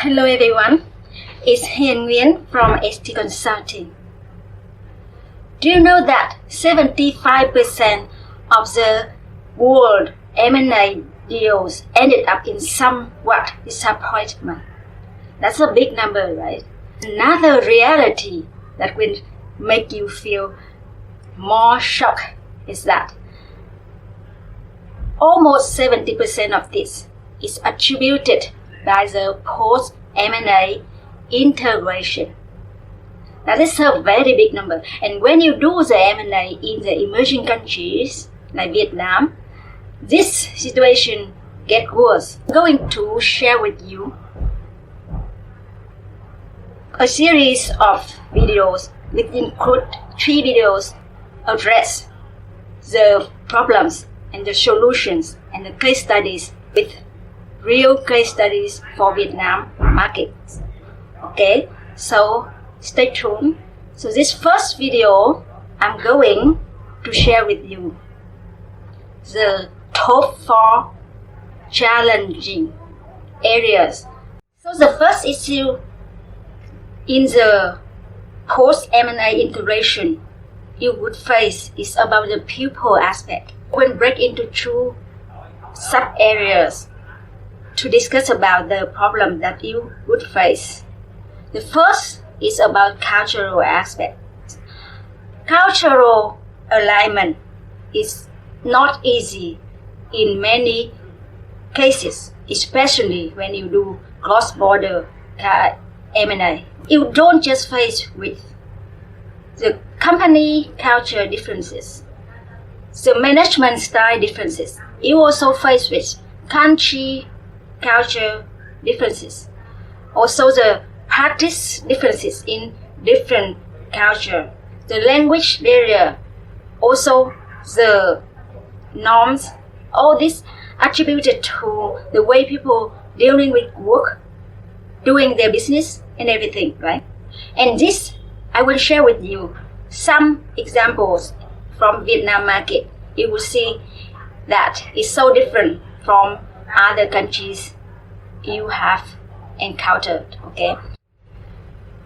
Hello everyone, it's Hiền Nguyen from ST Consulting. Do you know that 75% of the world M&A deals ended up in somewhat disappointment? That's a big number, right? Another reality that will make you feel more shocked is that almost 70% of this is attributed by the post-M&A integration. That is a very big number. And when you do the M&A in the emerging countries like Vietnam, this situation gets worse. I'm going to share with you a series of videos which include 3 videos address the problems and the solutions and the case studies with real case studies for Vietnam markets. Okay, so stay tuned. So this first video, I'm going to share with you the top 4 challenging areas. So the first issue in the post-M&A integration you would face is about the people aspect. We'll break into 2 sub-areas to discuss about the problem that you would face. The first is about cultural aspects. Cultural alignment is not easy in many cases, especially when you do cross-border M&A. You don't just face with the company culture differences, the management style differences. You also face with country culture differences, also the practice differences in different culture, the language barrier, also the norms. All this attributed to the way people dealing with work, doing their business and everything, right? And this, I will share with you some examples from Vietnam market. You will see that it's so different from other countries you have encountered. Okay.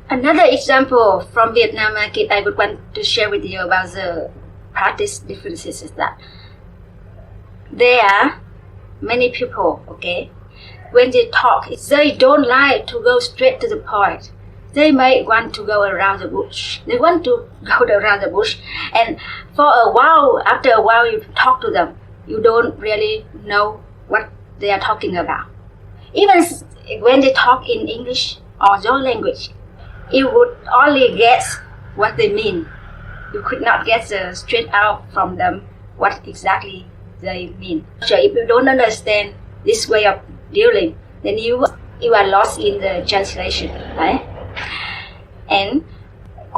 Another example from Vietnam market I would want to share with you about the practice differences is that there are many people, okay, when they talk, they don't like to go straight to the point. They might want to go around the bush. They want to go around the bush, and for a while, after a while, you talk to them, you don't really know what they are talking about. Even when they talk in English or your language, you would only guess what they mean. You could not get straight out from them what exactly they mean. So if you don't understand this way of dealing, then you are lost in the translation, right? And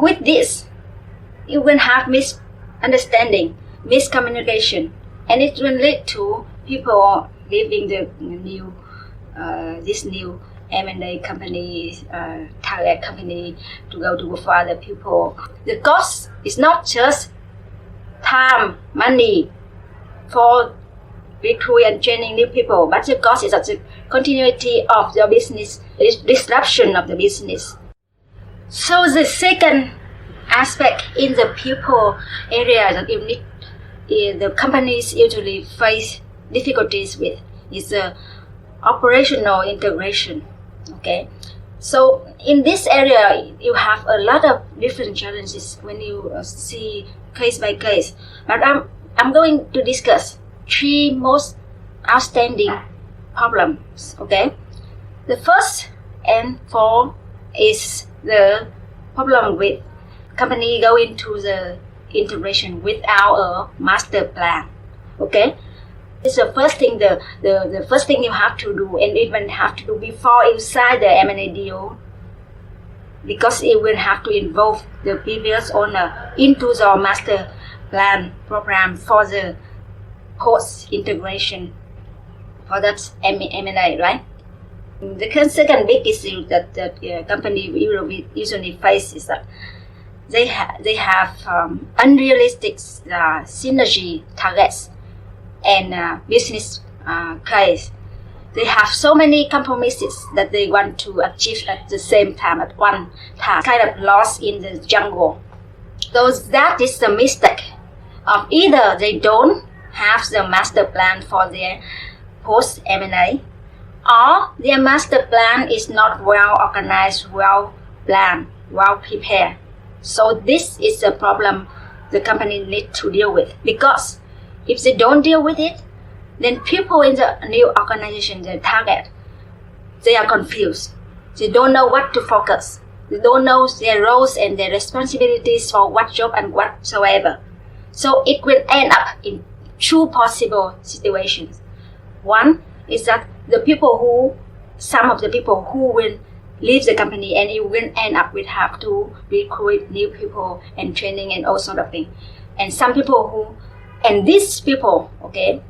with this, you will have misunderstanding, miscommunication, and it will lead to people leaving the new M&A company, target company to go to work for other people. The cost is not just time, money for recruit and training new people, but the cost is the continuity of your business, disruption of the business. So the second aspect in the people area that you need, the companies usually face difficulties with is the operational integration. Okay, so in this area you have a lot of different challenges when you see case by case, but I'm going to discuss 3 most outstanding problems. Okay, the first and foremost is the problem with company going to the integration without a master plan. Okay, it's the first thing, the first thing you have to do, and even have to do before you sign the M&A deal, because it will have to involve the previous owner into the master plan program for the post integration for that M&A, right? The second big issue that the company usually face is that they have unrealistic synergy targets and business case. they have so many compromises that they want to achieve at the same time, at one time, kind of lost in the jungle. So that is the mistake of either they don't have the master plan for their post M&A, or their master plan is not well organized, well planned, well prepared. So this is a problem the company needs to deal with, because if they don't deal with it, then people in the new organization, the target, they are confused. They don't know what to focus. They don't know their roles and their responsibilities for what job and whatsoever. So it will end up in two possible situations. One is that some of the people who will leave the company, and you will end up with have to recruit new people and training and all sort of thing. And some people these people, okay,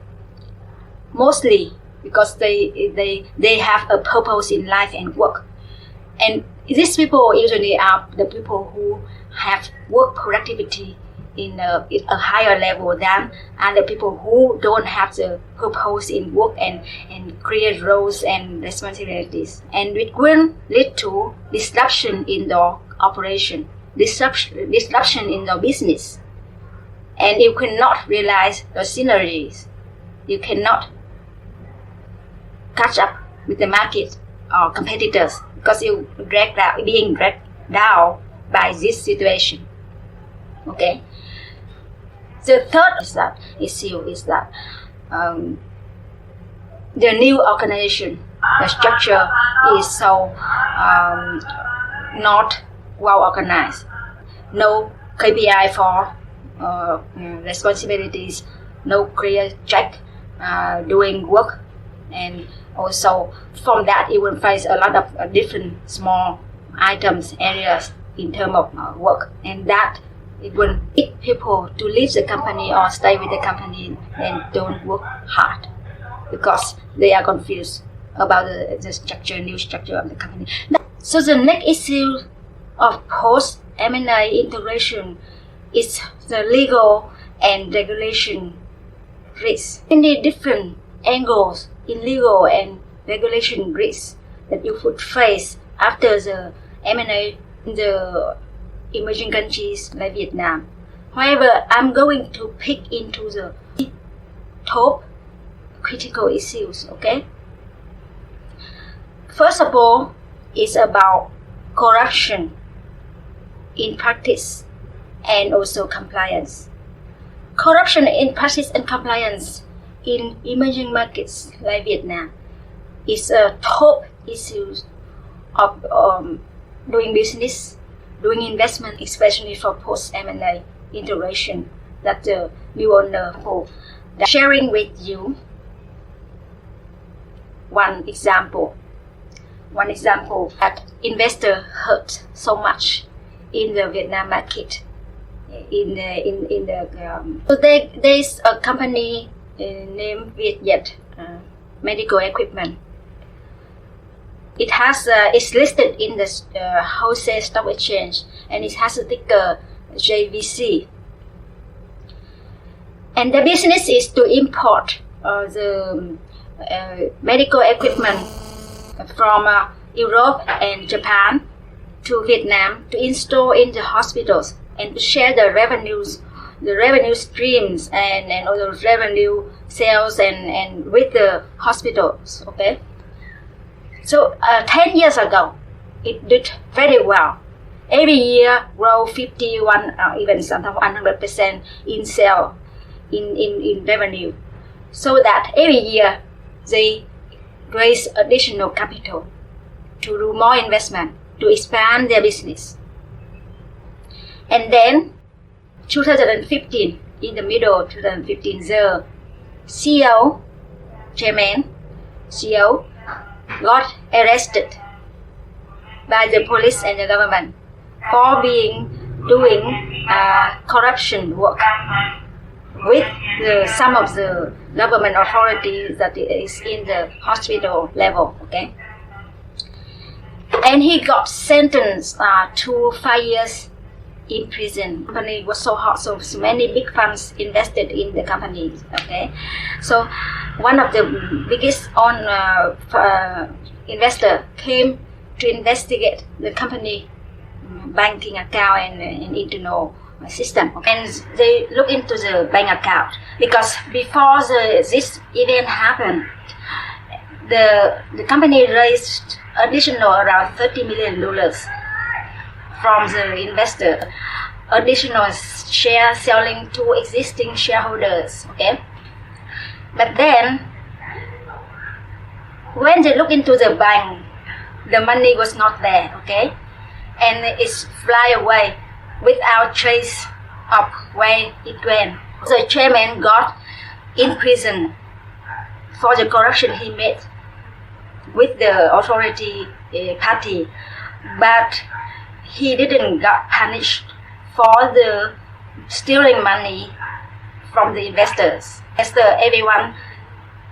mostly because they have a purpose in life and work. And these people usually are the people who have work productivity in a higher level than other people who don't have the purpose in work and create roles and responsibilities. And it will lead to disruption in the operation, disruption in the business. And you cannot realize the synergies. You cannot catch up with the market or competitors because you being dragged down by this situation. Okay. The third issue is that the new organization, the structure is so not well organized. No KPI for responsibilities, no clear check doing work, and also from that you will face a lot of different small items, areas in terms of work, and that it will lead people to leave the company or stay with the company and don't work hard because they are confused about the new structure of the company. So the next issue of post M&A integration is the legal and regulation risk. Many different angles in legal and regulation risks that you would face after the M&A in the emerging countries like Vietnam. However, I'm going to pick into the top critical issues, okay? First of all, it's about corruption in practice and also compliance. Corruption in practice and compliance in emerging markets like Vietnam is a top issue of doing business, doing investment, especially for post M&A integration that the new owner holds. Sharing with you one example that investor hurt so much in the Vietnam market. So there is a company named Vietjet Medical Equipment. It has it's listed in the wholesale stock exchange, and it has a ticker JVC. And the business is to import the medical equipment from Europe and Japan to Vietnam to install in the hospitals and to share the revenue streams and all the revenue sales and with the hospitals. Okay. So 10 years ago, it did very well. Every year, grow 51 or even sometimes 100% in sale, in revenue. So that every year, they raise additional capital to do more investment, to expand their business. And then, 2015, in the middle of 2015, the CEO got arrested by the police and the government for doing corruption work with some of the government authorities that is in the hospital level. Okay, and he got sentenced to 5 years in prison. The company was so hot, so many big funds invested in the company. Okay, so one of the biggest investor came to investigate the company banking account and internal system. And they look into the bank account because before this event happened, the company raised additional around $30 million from the investor, additional share selling to existing shareholders. Okay, but then when they look into the bank, the money was not there. Okay, and it's fly away without trace of where it went. The chairman got in prison for the corruption he made with the authority party, but he didn't get punished for the stealing money from the investors. Everyone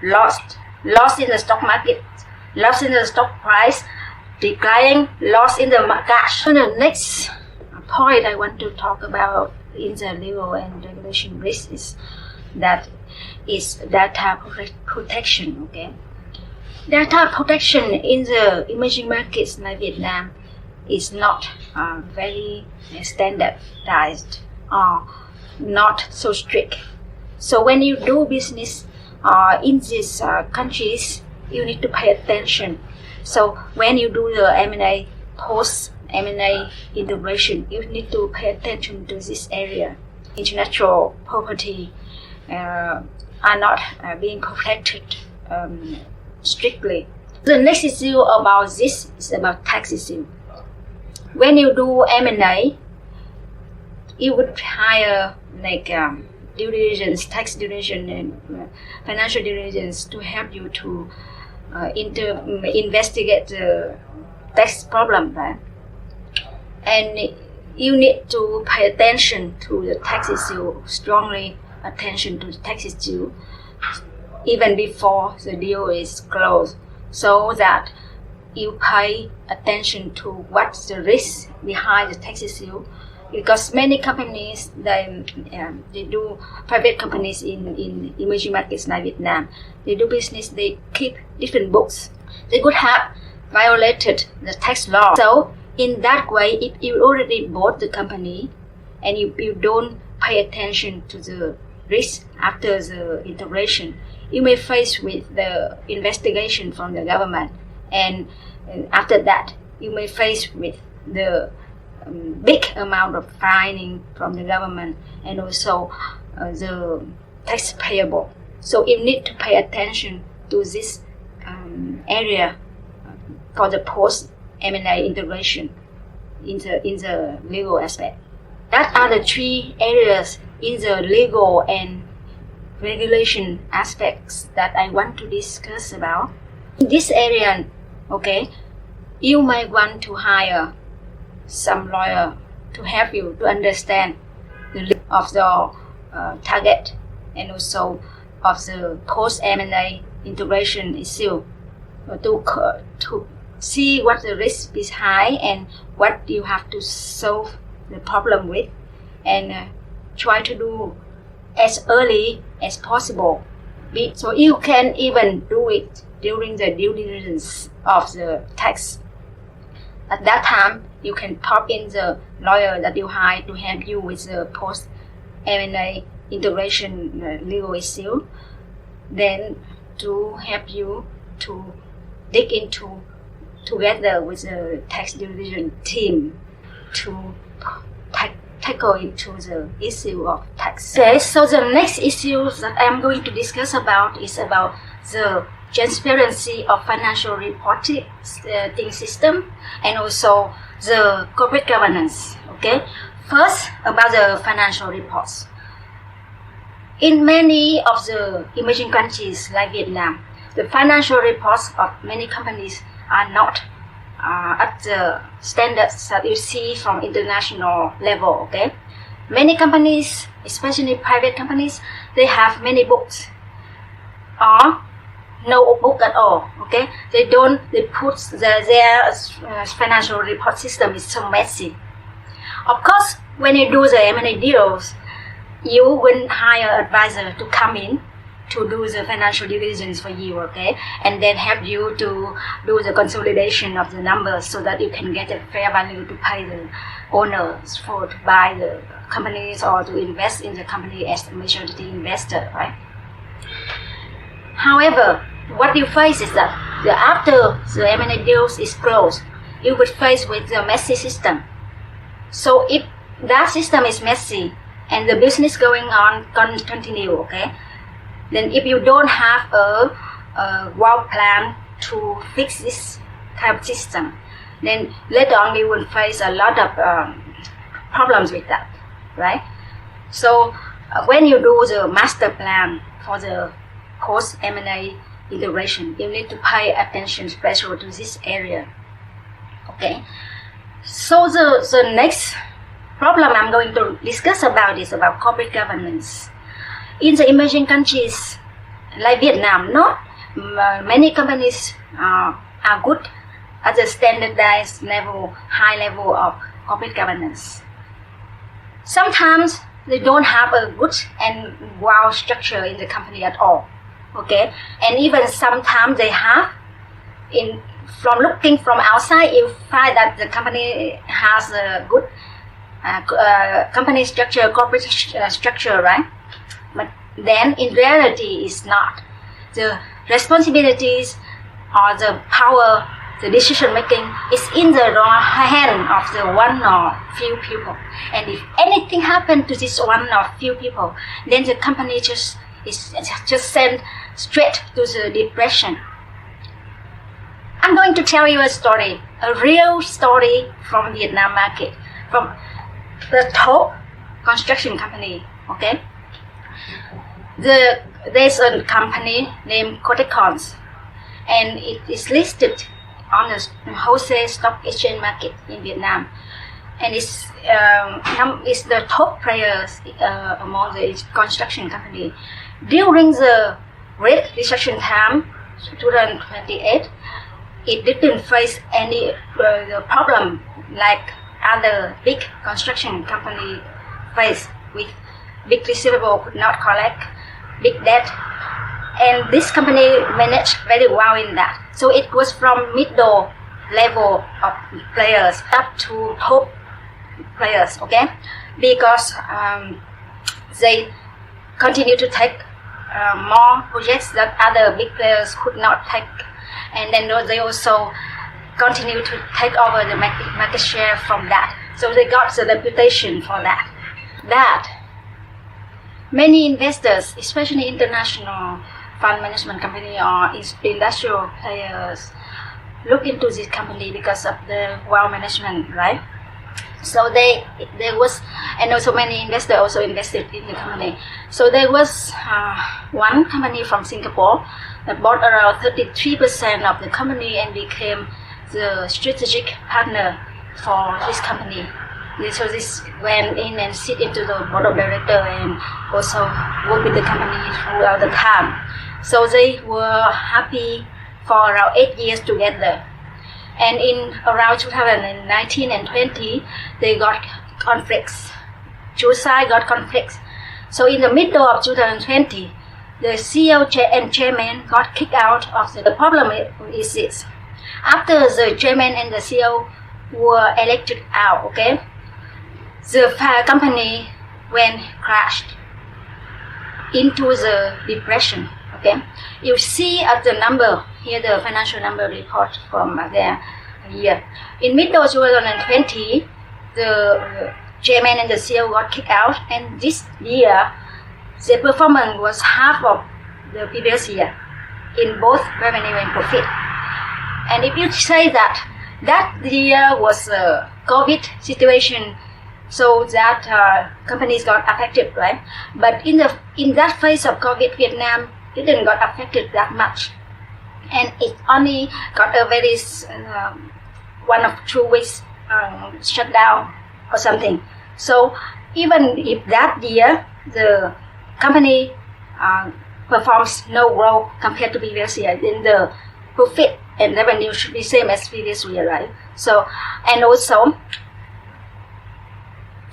lost in the stock market, lost in the stock price, declining, lost in the cash. So the next point I want to talk about in the legal and regulation risk is data protection. Okay, data protection in the emerging markets like Vietnam is not very standardized or not so strict. So when you do business in these countries, you need to pay attention. So when you do the M&A, post M&A integration, you need to pay attention to this area. Intellectual property are not being protected strictly. The next issue about this is about tax issue. When you do M&A, you would hire due diligence, tax due diligence, and financial due diligence to help you to investigate the tax problem, right? And you need to pay attention to the tax issue, strongly attention to the tax issue, even before the deal is closed, so that you pay attention to what's the risk behind the tax issue. Because many companies, they do, private companies in emerging markets like Vietnam, they do business, they keep different books. They could have violated the tax law. So in that way, if you already bought the company and you don't pay attention to the risk after the integration, you may face with the investigation from the government, and after that you may face with the big amount of fining from the government and also the tax payable. So you need to pay attention to this area for the post M&A integration in the legal aspect. That are the three areas in the legal and regulation aspects that I want to discuss about. In this area, okay, you might want to hire some lawyer to help you to understand the of the target and also of the post M&A integration issue, to see what the risk is high and what you have to solve the problem with, and try to do as early as possible. So you can even do it during the due diligence of the tax. At that time, you can pop in the lawyer that you hire to help you with the post M&A integration legal issue, then to help you to dig into together with the tax due diligence team to tackle into the issue of tax. Okay, so the next issue that I'm going to discuss about is about the transparency of financial reporting system and also the corporate governance. Okay, first about the financial reports. In many of the emerging countries like Vietnam, the financial reports of many companies are not at the standards that you see from international level. Okay, many companies, especially private companies, they have many books or no book at all. Okay, they put their financial report system is so messy. Of course, when you do the M&A deals, you will hire an advisor to come in to do the financial due diligence for you, okay? And then help you to do the consolidation of the numbers so that you can get a fair value to pay the owners for to buy the companies or to invest in the company as a majority investor, right? However, what you face is that after the M&A deals is closed, you would face with the messy system. So if that system is messy and the business going on continue, okay, then if you don't have a well plan to fix this type of system, then later on you will face a lot of problems with that, right? So when you do the master plan for the post M&A integration, you need to pay attention special to this area, okay? So the next problem I'm going to discuss about is about corporate governance. In the emerging countries like Vietnam, not many companies are good at the standardized level, high level of corporate governance. Sometimes they don't have a good and well structure in the company at all, okay? And even sometimes they have, from looking from outside, you find that the company has a good company structure, corporate structure, right? But then in reality it's not. The responsibilities or the power, the decision making is in the hand of the one or few people. And if anything happened to this one or few people, then the company just sent straight to the depression. I'm going to tell you a story, a real story from Vietnam market, from the top construction company, okay? There's a company named Cotecons, and it is listed on the wholesale stock exchange market in Vietnam, and it's the top players among the construction company. During the Great Recession time, 2028, it didn't face any problem like other big construction company face, with big receivable could not collect, big debt, and this company managed very well in that. So it was from middle level of players up to top players, okay? Because they continue to take more projects that other big players could not take, and then they also continue to take over the market share from that. So they got the reputation for that. Many investors, especially international fund management company or industrial players, look into this company because of the well management, right? So there was, and also many investors also invested in the company. So there was one company from Singapore that bought around 33% of the company and became the strategic partner for this company. So this went in and sit into the board of directors and also work with the company throughout the time. So they were happy for around 8 years together. And in around 2019 and 20, they got conflicts. Two sides got conflicts. So in the middle of 2020, the CEO and chairman got kicked out of the problem is this. After the chairman and the CEO were elected out, okay, the company went crashed into the depression, okay. You see at the number here, the financial number report from their year. In middle of 2020, the chairman and the CEO got kicked out, and this year, the performance was half of the previous year in both revenue and profit. And if you say that year was a COVID situation, so that companies got affected, right? But in that phase of COVID, Vietnam didn't got affected that much, and it only got a very 1 or 2 weeks shutdown or something. So even if that year the company performs no growth compared to previous year, then the profit and revenue should be same as previous year, right? So, and also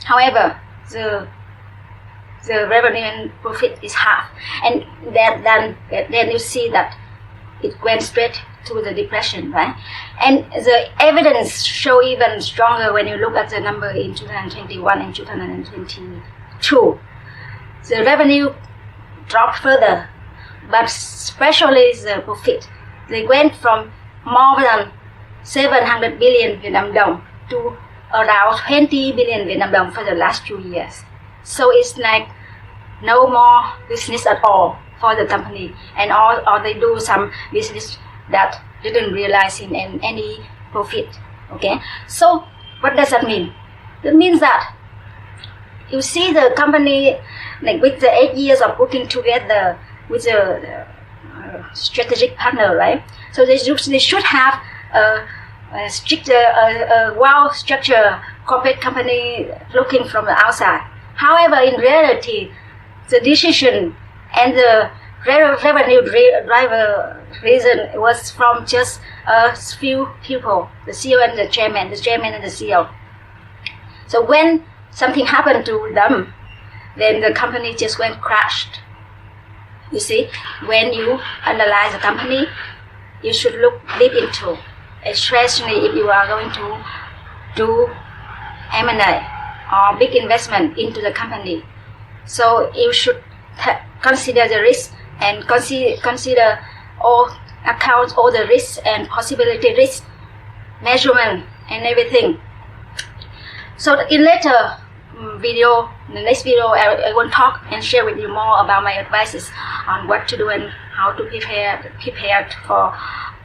However, the revenue and profit is half, and then you see that it went straight to the depression, right? And the evidence show even stronger when you look at the number in 2021 and 2022. The revenue dropped further, but especially the profit. They went from more than 700 billion Vietnam dong to around 20 billion Vietnam dong for the last 2 years. So it's like no more business at all for the company, and or they do some business that didn't realize in any profit. Okay, so what does that mean? That means that you see the company, like with the 8 years of working together with the strategic partner, right? So they should have a stricter, well-structured corporate company looking from the outside. However, in reality, the decision and the revenue driver reason was from just a few people, the CEO and the chairman and the CEO. So when something happened to them, then the company just went crashed. You see, when you analyze the company, you should look deep into, especially if you are going to do M&A or big investment into the company. So you should consider the risk and consider all accounts, all the risks and possibility risks, measurement and everything. So in later video, the next video, I will talk and share with you more about my advices on what to do and how to prepare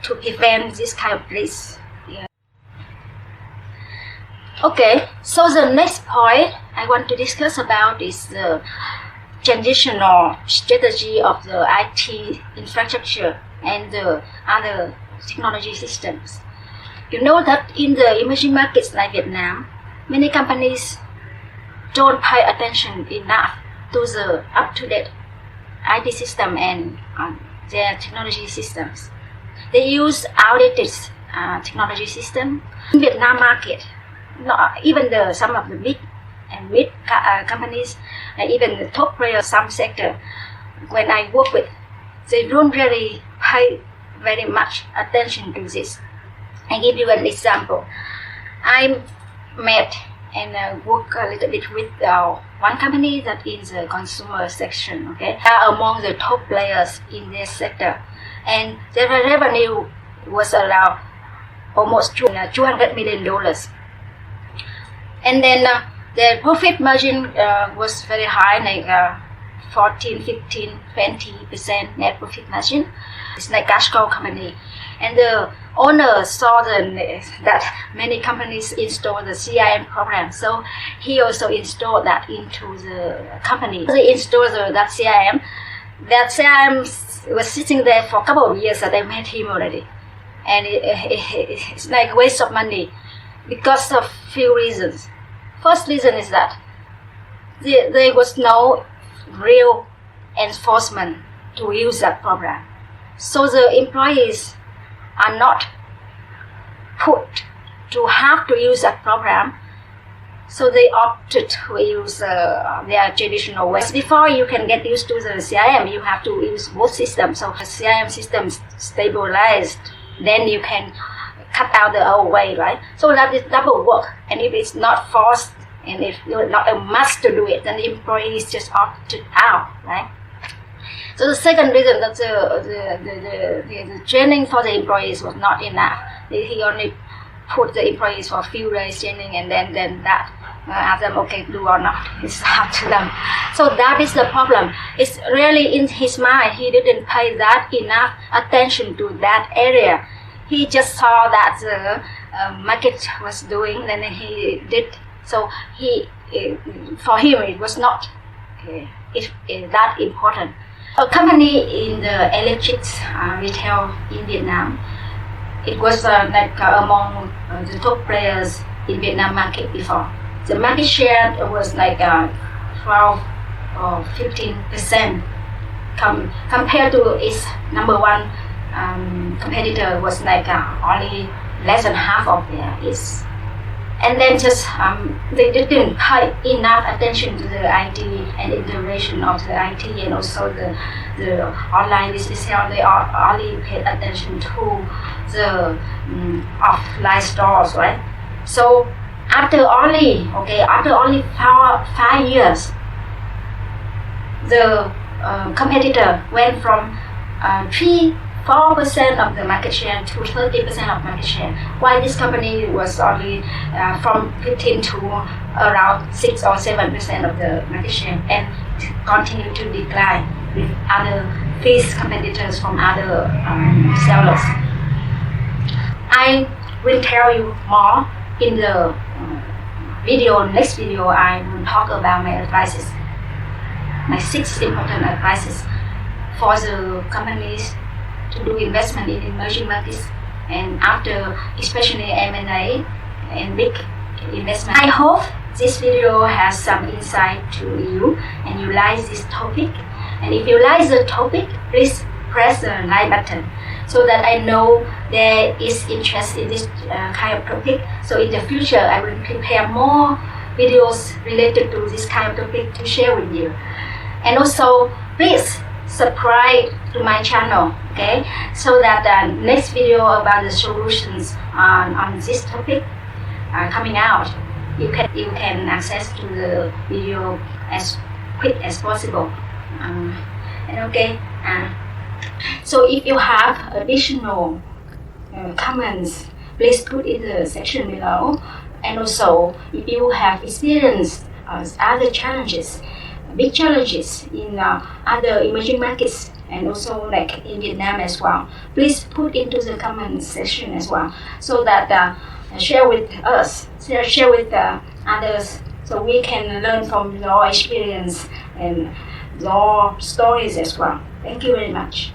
to prevent this kind of risk. Yeah. Okay, so the next point I want to discuss about is the transitional strategy of the IT infrastructure and the other technology systems. You know that in the emerging markets like Vietnam, many companies don't pay attention enough to the up-to-date IT system and their technology systems. They use outdated technology system. In Vietnam market, even some of the big and mid companies, and even the top players, some sector, when I work with, they don't really pay very much attention to this. I give you an example. I met and work a little bit with one company that is the consumer section. Okay, they are among the top players in this sector, and their revenue was around almost $200 million, and then their profit margin was very high, like 14, 15, 20% net profit margin. It's like cash cow company. And the owner saw that many companies install the CIM program, so he also installed that into the company. They installed that CIM. That CIM was sitting there for a couple of years that I met him already. And it's like a waste of money because of few reasons. First reason is that there was no real enforcement to use that program. So the employees are not put to have to use that program. So they opted to use their traditional ways. Before you can get used to the CIM, you have to use both systems. So the CIM system stabilized, then you can cut out the old way, right? So that is double work. And if it's not forced and if you're not a must to do it, then the employees just opted out, right? So the second reason that the training for the employees was not enough. He only put the employees for a few days training, and then that ask them, okay, do or not. It's up to them. So that is the problem. It's really in his mind. He didn't pay that enough attention to that area. He just saw that the market was doing, and then he did. So for him, it was not that important. A company in the electrics retail in Vietnam, it was among the top players in Vietnam market before. The market share was like 12 or 15% compared to its number one competitor was like only less than half of its And then just they didn't pay enough attention to the IT and integration of the IT and also the online business. They are only paid attention to the offline stores, right? So after only 5 years, the competitor went from 4% of the market share to 30% of market share, while this company was only from 15 to around 6 or 7% of the market share, and continue to decline with other fierce competitors from other sellers. I will tell you more in the next video. I will talk about my advices, my 6 important advices for the companies to do investment in emerging markets, and after especially M&A and big investment. I hope this video has some insight to you and you like this topic. And if you like the topic, please press the like button so that I know there is interest in this kind of topic. So in the future, I will prepare more videos related to this kind of topic to share with you. And also, please subscribe to my channel, okay? So that the next video about the solutions on this topic coming out, you can access to the video as quick as possible. So if you have additional comments, please put in the section below. And also, if you have experienced other challenges, big challenges in other emerging markets, and also like in Vietnam as well, please put into the comment section as well, so that share with us, share with others, so we can learn from your experience and your stories as well. Thank you very much.